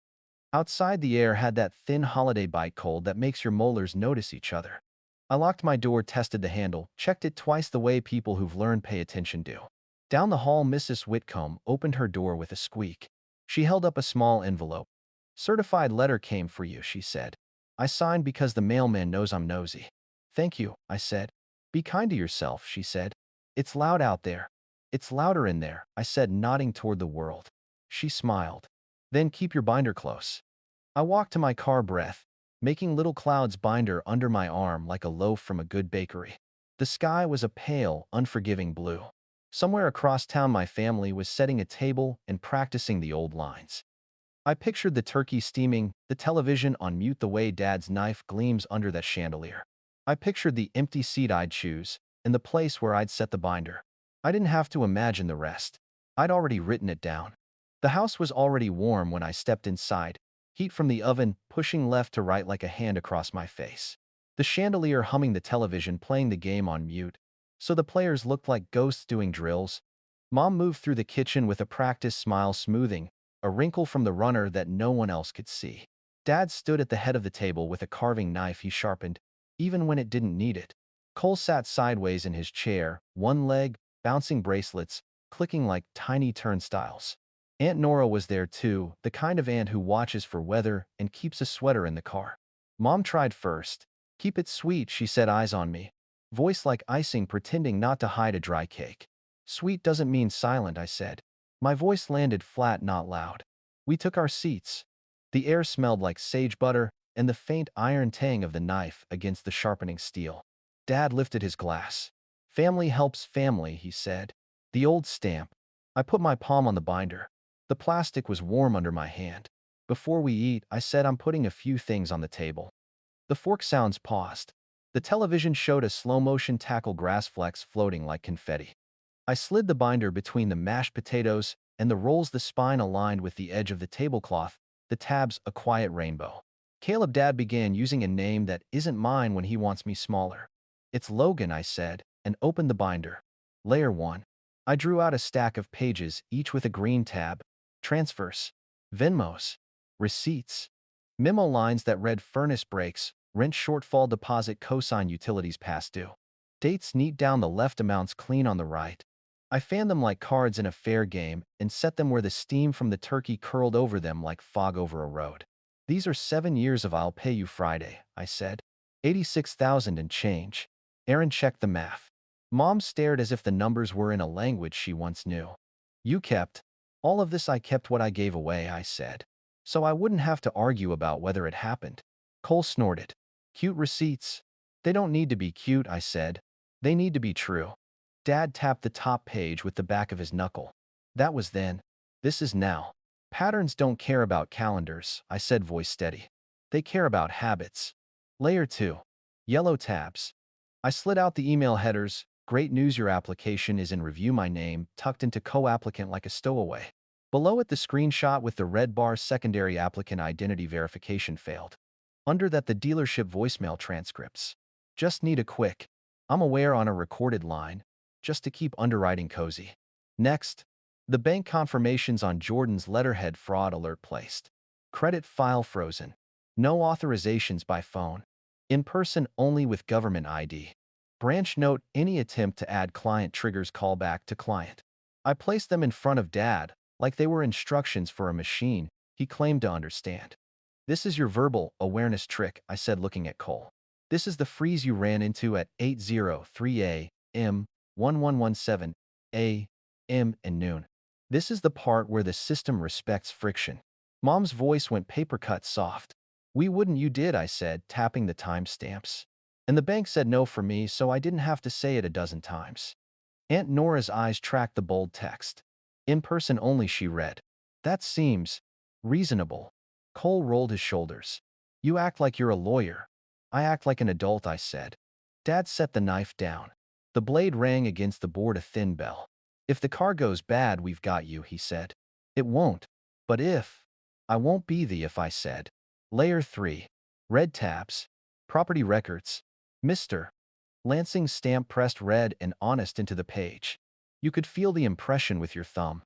Outside, the air had that thin holiday bite cold that makes your molars notice each other. I locked my door, tested the handle, checked it twice the way people who've learned pay attention do. Down the hall, Mrs. Whitcomb opened her door with a squeak. She held up a small envelope. Certified letter came for you, she said. I signed because the mailman knows I'm nosy. Thank you, I said. Be kind to yourself, she said. It's loud out there. It's louder in there, I said, nodding toward the world. She smiled. Then keep your binder close. I walked to my car, breath, making little clouds binder under my arm like a loaf from a good bakery. The sky was a pale, unforgiving blue. Somewhere across town, my family was setting a table and practicing the old lines. I pictured the turkey steaming, the television on mute the way Dad's knife gleams under that chandelier. I pictured the empty seat I'd choose and the place where I'd set the binder. I didn't have to imagine the rest. I'd already written it down. The house was already warm when I stepped inside, heat from the oven pushing left to right like a hand across my face. The chandelier humming, the television playing the game on mute, so the players looked like ghosts doing drills. Mom moved through the kitchen with a practiced smile, smoothing a wrinkle from the runner that no one else could see. Dad stood at the head of the table with a carving knife he sharpened, even when it didn't need it. Cole sat sideways in his chair, one leg, bouncing bracelets, clicking like tiny turnstiles. Aunt Nora was there too, the kind of aunt who watches for weather and keeps a sweater in the car. Mom tried first. Keep it sweet, she said, eyes on me. Voice like icing, pretending not to hide a dry cake. Sweet doesn't mean silent, I said. My voice landed flat, not loud. We took our seats. The air smelled like sage butter and the faint iron tang of the knife against the sharpening steel. Dad lifted his glass. Family helps family, he said. The old stamp. I put my palm on the binder. The plastic was warm under my hand. Before we eat, I said, I'm putting a few things on the table. The fork sounds paused. The television showed a slow-motion tackle, grass flecks floating like confetti. I slid the binder between the mashed potatoes and the rolls, the spine aligned with the edge of the tablecloth, the tabs a quiet rainbow. Caleb, Dad began using a name that isn't mine when he wants me smaller. It's Logan, I said, and opened the binder. Layer 1. I drew out a stack of pages, each with a green tab. Transfers. Venmos. Receipts. Memo lines that read furnace breaks, rent shortfall, deposit, cosign, utilities past due. Dates neat down the left, amounts clean on the right. I fanned them like cards in a fair game and set them where the steam from the turkey curled over them like fog over a road. These are 7 years of I'll pay you Friday, I said. 86,000 and change. Erin checked the math. Mom stared as if the numbers were in a language she once knew. You kept All of this I kept what I gave away, I said. So I wouldn't have to argue about whether it happened. Cole snorted. Cute receipts. They don't need to be cute, I said. They need to be true. Dad tapped the top page with the back of his knuckle. That was then. This is now. Patterns don't care about calendars, I said, voice steady. They care about habits. Layer 2. Yellow tabs. I slid out the email headers. Great news, your application is in review, my name, tucked into co-applicant like a stowaway. Below it, the screenshot with the red bar, secondary applicant identity verification failed. Under that, the dealership voicemail transcripts. Just need a quick, I'm aware, on a recorded line, just to keep underwriting cozy. Next, the bank confirmations on Jordan's letterhead, fraud alert placed. Credit file frozen. No authorizations by phone. In person only with government ID. Branch note, any attempt to add client triggers callback to client. I placed them in front of Dad, like they were instructions for a machine he claimed to understand. This is your verbal awareness trick, I said, looking at Cole. This is the freeze you ran into at 8:03 a.m., 1117 a.m. and noon. This is the part where the system respects friction. Mom's voice went paper-cut soft. We wouldn't, you did, I said, tapping the timestamps. And the bank said no for me, so I didn't have to say it a dozen times. Aunt Nora's eyes tracked the bold text. In person only, she read. That seems reasonable. Cole rolled his shoulders. You act like you're a lawyer. I act like an adult, I said. Dad set the knife down. The blade rang against the board, a thin bell. If the car goes bad, we've got you, he said. It won't. But if. I won't be the if, I said. Layer 3. Red tabs. Property records. Mr. Lansing's stamp pressed red and honest into the page. You could feel the impression with your thumb.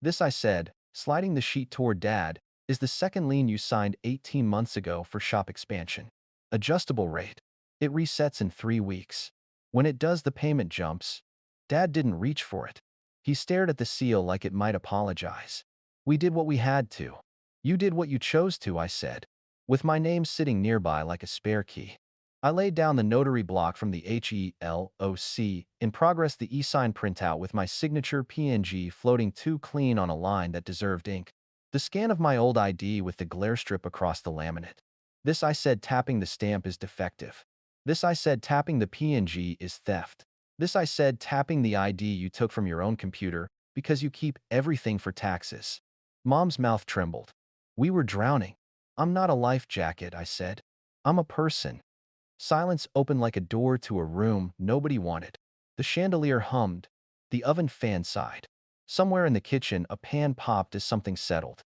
This, I said, sliding the sheet toward Dad, is the second lien you signed 18 months ago for shop expansion. Adjustable rate. It resets in 3 weeks. When it does, the payment jumps. Dad didn't reach for it. He stared at the seal like it might apologize. We did what we had to. You did what you chose to, I said, with my name sitting nearby like a spare key. I laid down the notary block from the HELOC, in progress, the e-sign printout with my signature PNG floating too clean on a line that deserved ink. The scan of my old ID with the glare strip across the laminate. This, I said, tapping the stamp is defective. This, I said, tapping the PNG is theft. This, I said, tapping the ID you took from your own computer because you keep everything for taxes. Mom's mouth trembled. We were drowning. I'm not a life jacket, I said. I'm a person. Silence opened like a door to a room nobody wanted. The chandelier hummed. The oven fan sighed. Somewhere in the kitchen, a pan popped as something settled.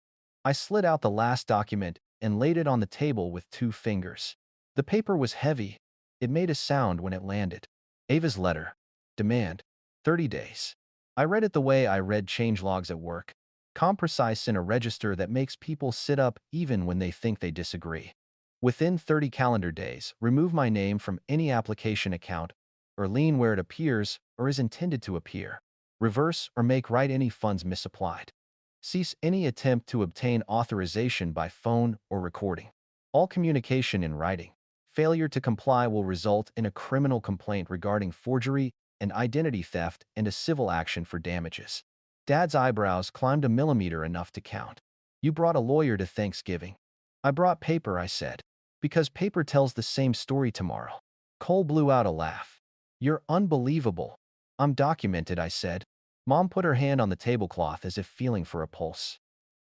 I slid out the last document and laid it on the table with 2 fingers. The paper was heavy. It made a sound when it landed. Ava's letter. Demand. 30 days. I read it the way I read changelogs at work. Precise in a register that makes people sit up even when they think they disagree. Within 30 calendar days, remove my name from any application account or lien where it appears or is intended to appear. Reverse or make right any funds misapplied. Cease any attempt to obtain authorization by phone or recording. All communication in writing. Failure to comply will result in a criminal complaint regarding forgery and identity theft and a civil action for damages. Dad's eyebrows climbed a millimeter, enough to count. You brought a lawyer to Thanksgiving. I brought paper, I said. Because paper tells the same story tomorrow. Cole blew out a laugh. You're unbelievable. I'm documented, I said. Mom put her hand on the tablecloth as if feeling for a pulse.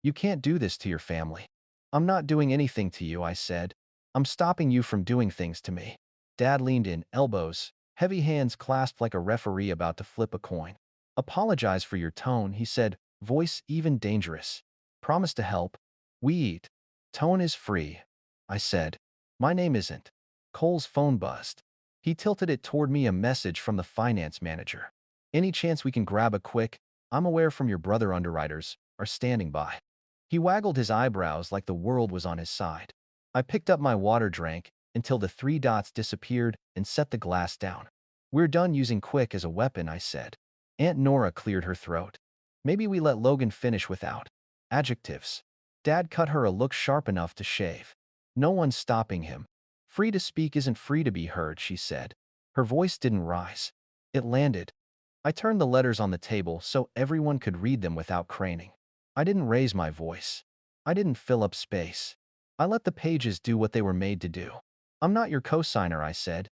You can't do this to your family. I'm not doing anything to you, I said. I'm stopping you from doing things to me. Dad leaned in, elbows, heavy hands clasped like a referee about to flip a coin. Apologize for your tone, he said, voice even dangerous. Promise to help. We eat. Tone is free, I said. My name isn't. Cole's phone buzzed. He tilted it toward me, a message from the finance manager. Any chance we can grab a quick, I'm aware from your brother underwriters, are standing by. He waggled his eyebrows like the world was on his side. I picked up my water, drank, until the 3 dots disappeared, and set the glass down. We're done using quick as a weapon, I said. Aunt Nora cleared her throat. Maybe we let Logan finish without adjectives. Dad cut her a look sharp enough to shave. No one's stopping him. Free to speak isn't free to be heard, she said. Her voice didn't rise. It landed. I turned the letters on the table so everyone could read them without craning. I didn't raise my voice. I didn't fill up space. I let the pages do what they were made to do. I'm not your cosigner, I said.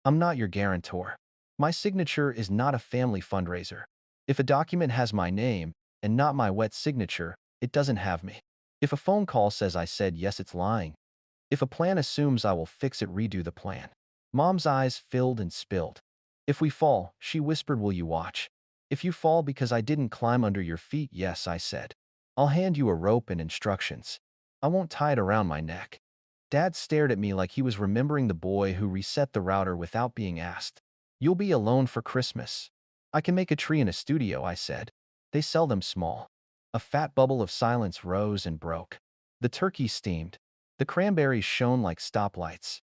I'm not your guarantor. My signature is not a family fundraiser. If a document has my name and not my wet signature, it doesn't have me. If a phone call says I said yes, it's lying. If a plan assumes I will fix it, redo the plan. Mom's eyes filled and spilled. If we fall, she whispered, will you watch? If you fall because I didn't climb under your feet, yes, I said. I'll hand you a rope and instructions. I won't tie it around my neck. Dad stared at me like he was remembering the boy who reset the router without being asked. You'll be alone for Christmas. I can make a tree in a studio, I said. They sell them small. A fat bubble of silence rose and broke. The turkey steamed. The cranberries shone like stoplights.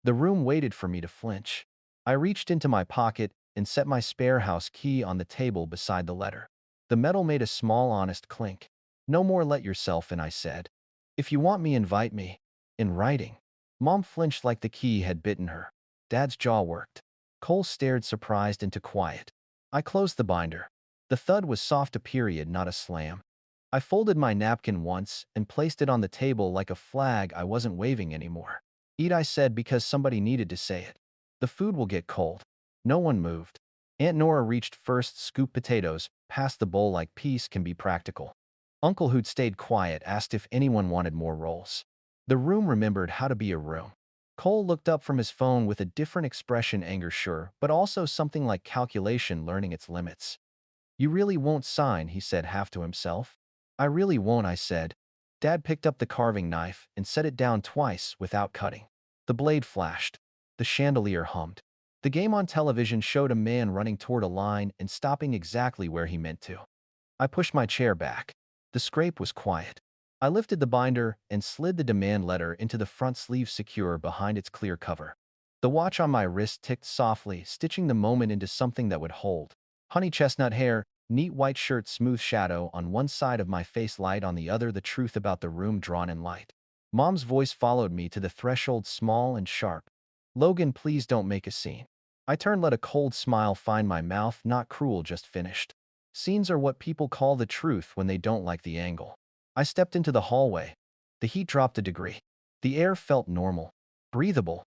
The room waited for me to flinch. I reached into my pocket and set my spare house key on the table beside the letter. The metal made a small, honest clink. No more let yourself in, I said. If you want me, invite me. In writing. Mom flinched like the key had bitten her. Dad's jaw worked. Cole stared surprised into quiet. I closed the binder. The thud was soft, a period, not a slam. I folded my napkin once and placed it on the table like a flag I wasn't waving anymore. Eat, I said, because somebody needed to say it. The food will get cold. No one moved. Aunt Nora reached first, scooped potatoes, passed the bowl like peace can be practical. Uncle, who'd stayed quiet, asked if anyone wanted more rolls. The room remembered how to be a room. Cole looked up from his phone with a different expression, anger sure, but also something like calculation learning its limits. You really won't sign, he said half to himself. I really won't, I said. Dad picked up the carving knife and set it down twice without cutting. The blade flashed. The chandelier hummed. The game on television showed a man running toward a line and stopping exactly where he meant to. I pushed my chair back. The scrape was quiet. I lifted the binder and slid the demand letter into the front sleeve secure behind its clear cover. The watch on my wrist ticked softly, stitching the moment into something that would hold. Honey chestnut hair, neat white shirt, smooth shadow on one side of my face, light on the other, the truth about the room drawn in light. Mom's voice followed me to the threshold, small and sharp. Logan, please don't make a scene. I turned, let a cold smile find my mouth, not cruel, just finished. Scenes are what people call the truth when they don't like the angle. I stepped into the hallway. The heat dropped a degree. The air felt normal, breathable.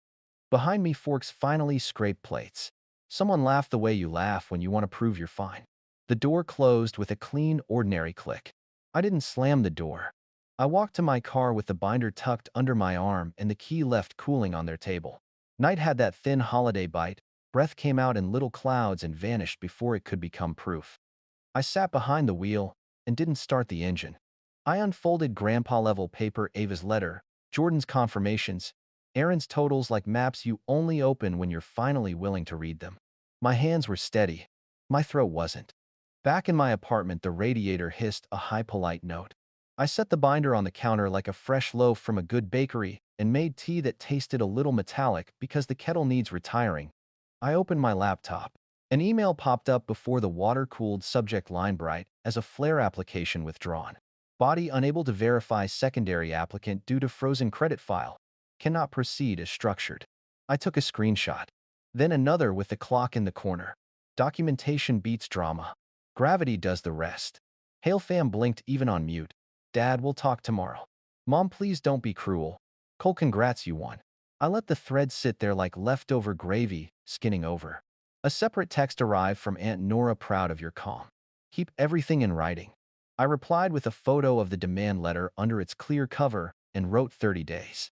Behind me, forks finally scraped plates. Someone laughed the way you laugh when you want to prove you're fine. The door closed with a clean, ordinary click. I didn't slam the door. I walked to my car with the binder tucked under my arm and the key left cooling on their table. Night had that thin holiday bite. Breath came out in little clouds and vanished before it could become proof. I sat behind the wheel and didn't start the engine. I unfolded grandpa-level paper, Ava's letter, Jordan's confirmations, Aaron's totals, like maps you only open when you're finally willing to read them. My hands were steady. My throat wasn't. Back in my apartment, the radiator hissed a high, polite note. I set the binder on the counter like a fresh loaf from a good bakery and made tea that tasted a little metallic because the kettle needs retiring. I opened my laptop. An email popped up before the water-cooled subject line, bright as a flare, application withdrawn. Body unable to verify, secondary applicant due to frozen credit file. Cannot proceed as structured. I took a screenshot. Then another with the clock in the corner. Documentation beats drama. Gravity does the rest. Hail fam blinked even on mute. Dad, we'll talk tomorrow. Mom, please don't be cruel. Cole, congrats, you won. I let the thread sit there like leftover gravy, skinning over. A separate text arrived from Aunt Nora, proud of your calm. Keep everything in writing. I replied with a photo of the demand letter under its clear cover and wrote 30 days.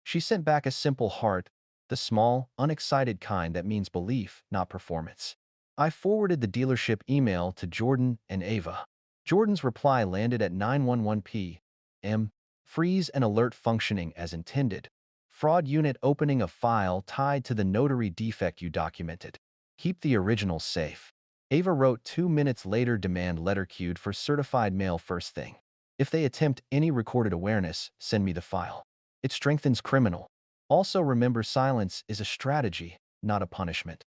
She sent back a simple heart, the small, unexcited kind that means belief, not performance. I forwarded the dealership email to Jordan and Ava. Jordan's reply landed at 9:11 p.m. Freeze and alert functioning as intended. Fraud unit opening a file tied to the notary defect you documented. Keep the originals safe. Ava wrote 2 minutes later, demand letter queued for certified mail first thing. If they attempt any recorded awareness, send me the file. It strengthens criminal. Also remember, silence is a strategy, not a punishment.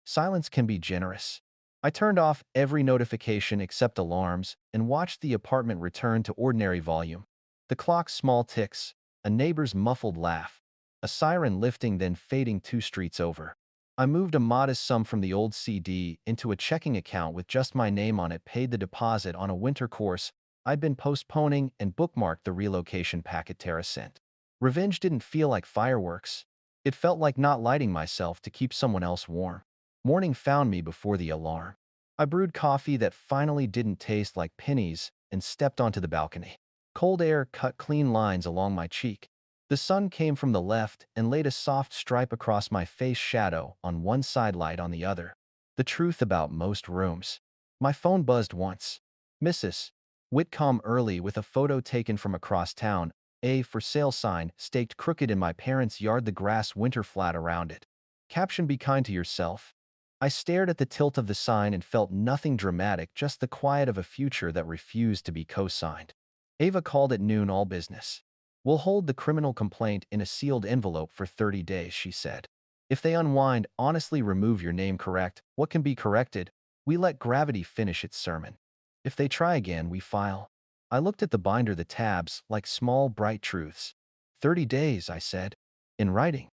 Silence can be generous. I turned off every notification except alarms and watched the apartment return to ordinary volume. The clock's small ticks, a neighbor's muffled laugh, a siren lifting then fading 2 streets over. I moved a modest sum from the old CD into a checking account with just my name on it, paid the deposit on a winter course I'd been postponing and bookmarked the relocation packet Tara sent. Revenge didn't feel like fireworks. It felt like not lighting myself to keep someone else warm. Morning found me before the alarm. I brewed coffee that finally didn't taste like pennies and stepped onto the balcony. Cold air cut clean lines along my cheek. The sun came from the left and laid a soft stripe across my face, shadow on one side, light on the other. The truth about most rooms. My phone buzzed once. Mrs. Whitcomb early with a photo taken from across town, a for sale sign staked crooked in my parents' yard, the grass winter flat around it. Caption: be kind to yourself. I stared at the tilt of the sign and felt nothing dramatic, just the quiet of a future that refused to be co-signed. Ava called at noon, all business. We'll hold the criminal complaint in a sealed envelope for 30 days, she said. If they unwind, honestly remove your name, correct what can be corrected. We let gravity finish its sermon. If they try again, we file. I looked at the binder, the tabs, like small, bright truths. 30 days, I said. In writing.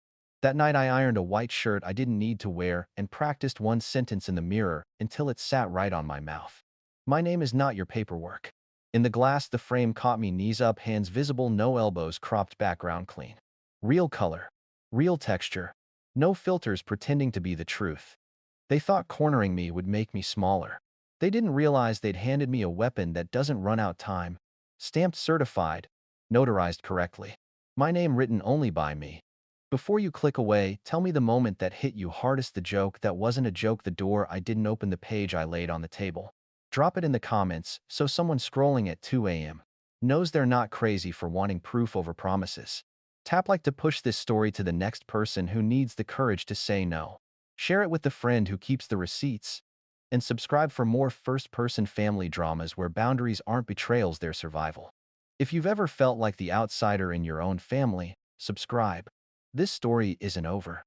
That night I ironed a white shirt I didn't need to wear and practiced one sentence in the mirror until it sat right on my mouth. My name is not your paperwork. In the glass, the frame caught me, knees up, hands visible, no elbows, cropped background clean. Real color. Real texture. No filters pretending to be the truth. They thought cornering me would make me smaller. They didn't realize they'd handed me a weapon that doesn't run out time. Stamped certified. Notarized correctly. My name written only by me. Before you click away, tell me the moment that hit you hardest, the joke that wasn't a joke, the door I didn't open, the page I laid on the table. Drop it in the comments so someone scrolling at 2 a.m. knows they're not crazy for wanting proof over promises. Tap like to push this story to the next person who needs the courage to say no. Share it with the friend who keeps the receipts. And subscribe for more first-person family dramas where boundaries aren't betrayals, they're survival. If you've ever felt like the outsider in your own family, subscribe. This story isn't over.